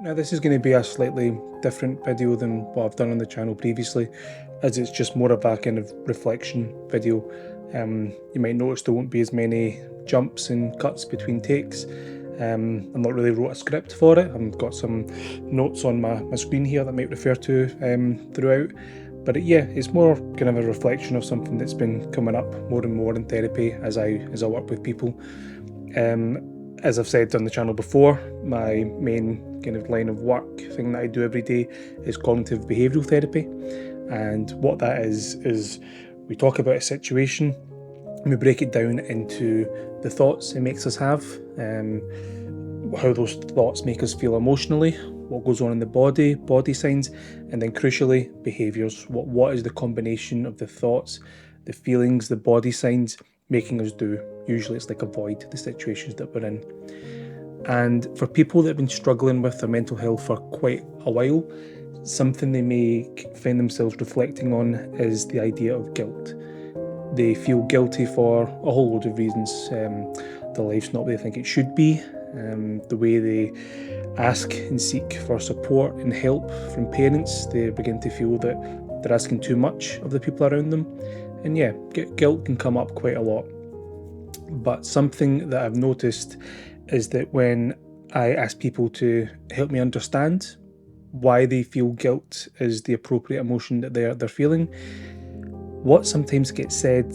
Now this is going to be a slightly different video than what I've done on the channel previously, as it's just more of a kind of reflection video. You might notice there won't be as many jumps and cuts between takes. I've not really wrote a script for it. I've got some notes on my screen here that I might refer to throughout. But yeah, it's more kind of a reflection of something that's been coming up more and more in therapy as I work with people. As I've said on the channel before, my main kind of line of work thing that I do every day is cognitive behavioural therapy. And what that is we talk about a situation and we break it down into the thoughts it makes us have, how those thoughts make us feel emotionally, what goes on in the body signs, and then crucially, behaviours. What is the combination of the thoughts, the feelings, the body signs making us do? Usually it's like avoid the situations that we're in. And for people that have been struggling with their mental health for quite a while, something they may find themselves reflecting on is the idea of guilt. They feel guilty for a whole load of reasons. Their life's not where they think it should be. The way they ask and seek for support and help from parents, they begin to feel that they're asking too much of the people around them. And yeah, guilt can come up quite a lot. But something that I've noticed is that when I ask people to help me understand why they feel guilt is the appropriate emotion that they're feeling, what sometimes gets said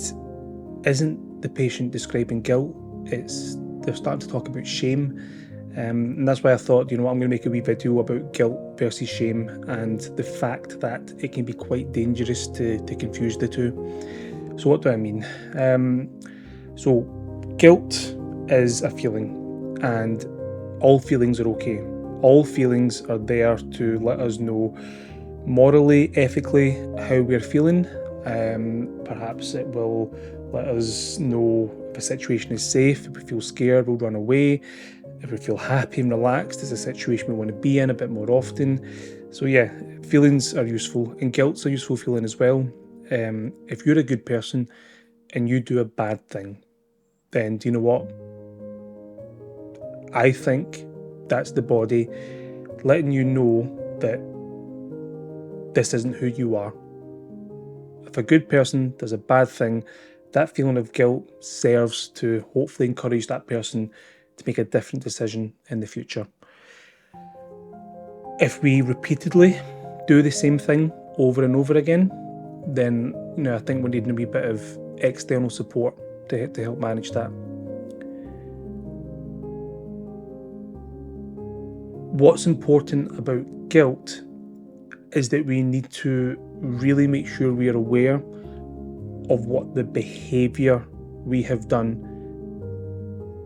isn't the patient describing guilt, it's they're starting to talk about shame. And that's why I thought, I'm going to make a wee video about guilt versus shame and the fact that it can be quite dangerous to confuse the two. So what do I mean? So guilt is a feeling, and all feelings are okay. All feelings are there to let us know morally, ethically, how we're feeling. Perhaps it will let us know if a situation is safe. If we feel scared, we'll run away. If we feel happy and relaxed, it's a situation we want to be in a bit more often. So yeah, feelings are useful, and guilt's a useful feeling as well. If you're a good person and you do a bad thing, then do you know what? I think that's the body letting you know that this isn't who you are. If a good person does a bad thing, that feeling of guilt serves to hopefully encourage that person to make a different decision in the future. If we repeatedly do the same thing over and over again, then I think we're needing a wee bit of external support to help manage that. What's important about guilt is that we need to really make sure we are aware of what the behaviour we have done.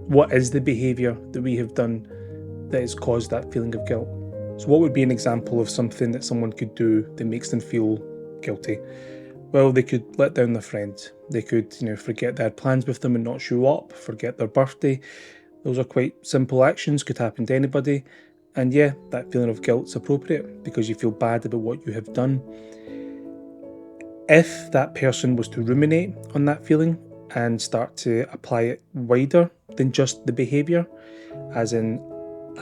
What is the behaviour that we have done that has caused that feeling of guilt? So what would be an example of something that someone could do that makes them feel guilty? Well, they could let down their friend. They could, forget they had plans with them and not show up, forget their birthday. Those are quite simple actions, could happen to anybody. And yeah, that feeling of guilt's appropriate because you feel bad about what you have done. If that person was to ruminate on that feeling and start to apply it wider than just the behaviour, as in,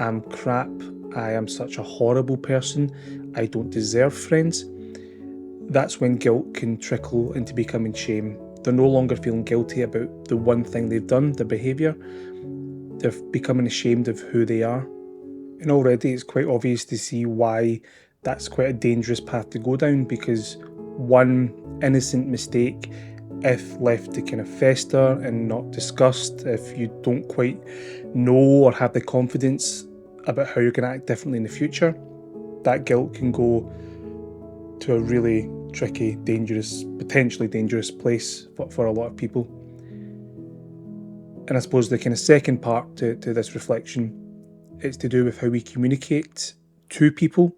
I'm crap, I am such a horrible person, I don't deserve friends, that's when guilt can trickle into becoming shame. They're no longer feeling guilty about the one thing they've done, their behaviour. They're becoming ashamed of who they are. And already it's quite obvious to see why that's quite a dangerous path to go down, because one innocent mistake, if left to kind of fester and not discussed, if you don't quite know or have the confidence about how you're going to act differently in the future, that guilt can go to a really tricky, dangerous, potentially dangerous place for a lot of people. And I suppose the kind of second part to this reflection is to do with how we communicate to people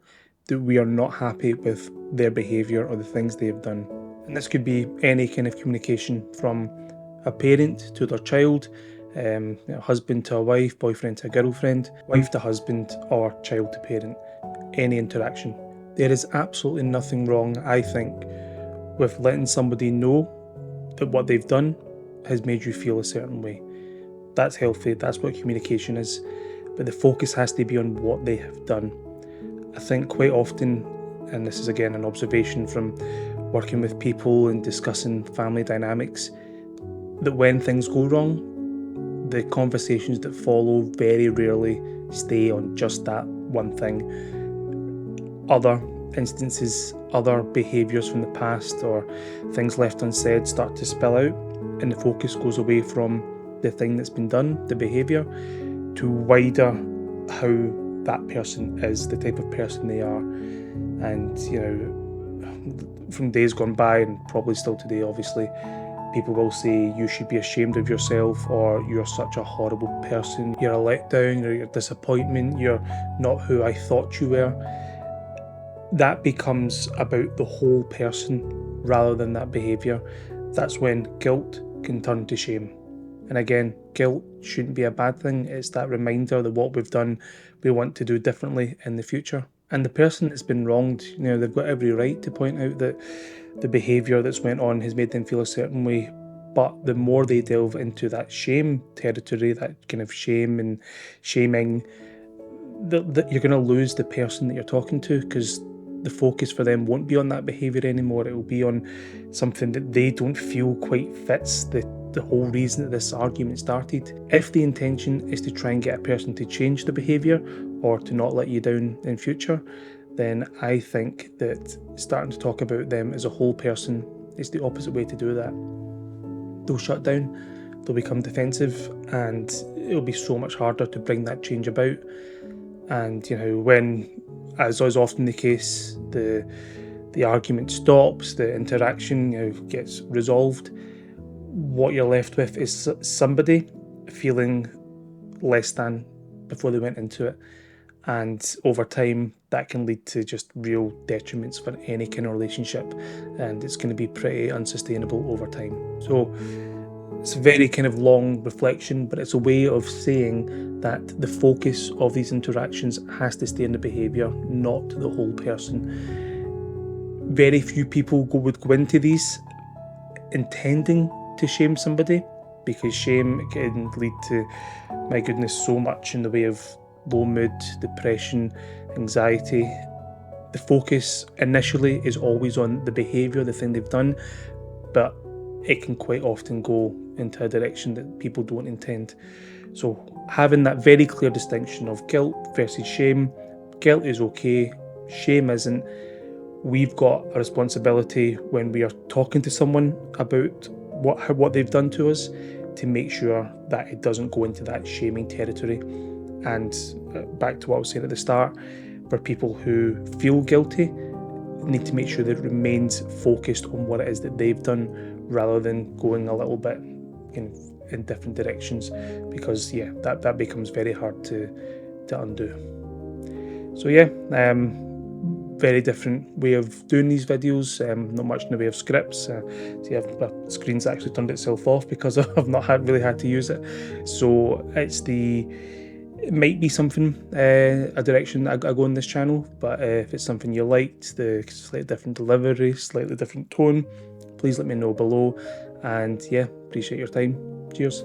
that we are not happy with their behaviour or the things they have done. And this could be any kind of communication, from a parent to their child, husband to a wife, boyfriend to a girlfriend, wife to husband, or child to parent. Any interaction. There is absolutely nothing wrong, I think, with letting somebody know that what they've done has made you feel a certain way. That's healthy, that's what communication is. But the focus has to be on what they have done. I think quite often, and this is again an observation from working with people and discussing family dynamics, that when things go wrong, the conversations that follow very rarely stay on just that one thing. Other instances, other behaviours from the past, or things left unsaid start to spill out, and the focus goes away from the thing that's been done, the behaviour, to wider how that person is, the type of person they are. And, from days gone by, and probably still today, obviously, people will say you should be ashamed of yourself, or you're such a horrible person, you're a letdown, or you're a disappointment, you're not who I thought you were. That becomes about the whole person rather than that behaviour. That's when guilt can turn to shame. And again, guilt shouldn't be a bad thing. It's that reminder that what we've done, we want to do differently in the future. And the person that's been wronged, they've got every right to point out that the behaviour that's went on has made them feel a certain way. But the more they delve into that shame territory, that kind of shame and shaming, you're going to lose the person that you're talking to, because the focus for them won't be on that behaviour anymore. It will be on something that they don't feel quite fits the whole reason that this argument started. If the intention is to try and get a person to change the behaviour or to not let you down in future, then I think that starting to talk about them as a whole person is the opposite way to do that. They'll shut down, they'll become defensive, and it'll be so much harder to bring that change about. And when, as is often the case, the argument stops, the interaction gets resolved, what you're left with is somebody feeling less than before they went into it. And over time, that can lead to just real detriments for any kind of relationship, and it's going to be pretty unsustainable over time. So it's a very kind of long reflection, but it's a way of saying that the focus of these interactions has to stay in the behaviour, not the whole person. Very few people would go into these intending to shame somebody, because shame can lead to, my goodness, so much in the way of low mood, depression, anxiety. The focus initially is always on the behaviour, the thing they've done, but it can quite often go into a direction that people don't intend. So having that very clear distinction of guilt versus shame. Guilt is okay, shame isn't. We've got a responsibility when we are talking to someone about what they've done to us, to make sure that it doesn't go into that shaming territory. And back to what I was saying at the start, for people who feel guilty, need to make sure that it remains focused on what it is that they've done, rather than going a little bit in different directions, because that becomes very hard to undo. So very different way of doing these videos, not much in the way of scripts. My screen's actually turned itself off because I've not really had to use it. So it might be something, a direction I go on this channel, but if it's something you liked, the slightly different delivery, slightly different tone, please let me know below. And appreciate your time. Cheers.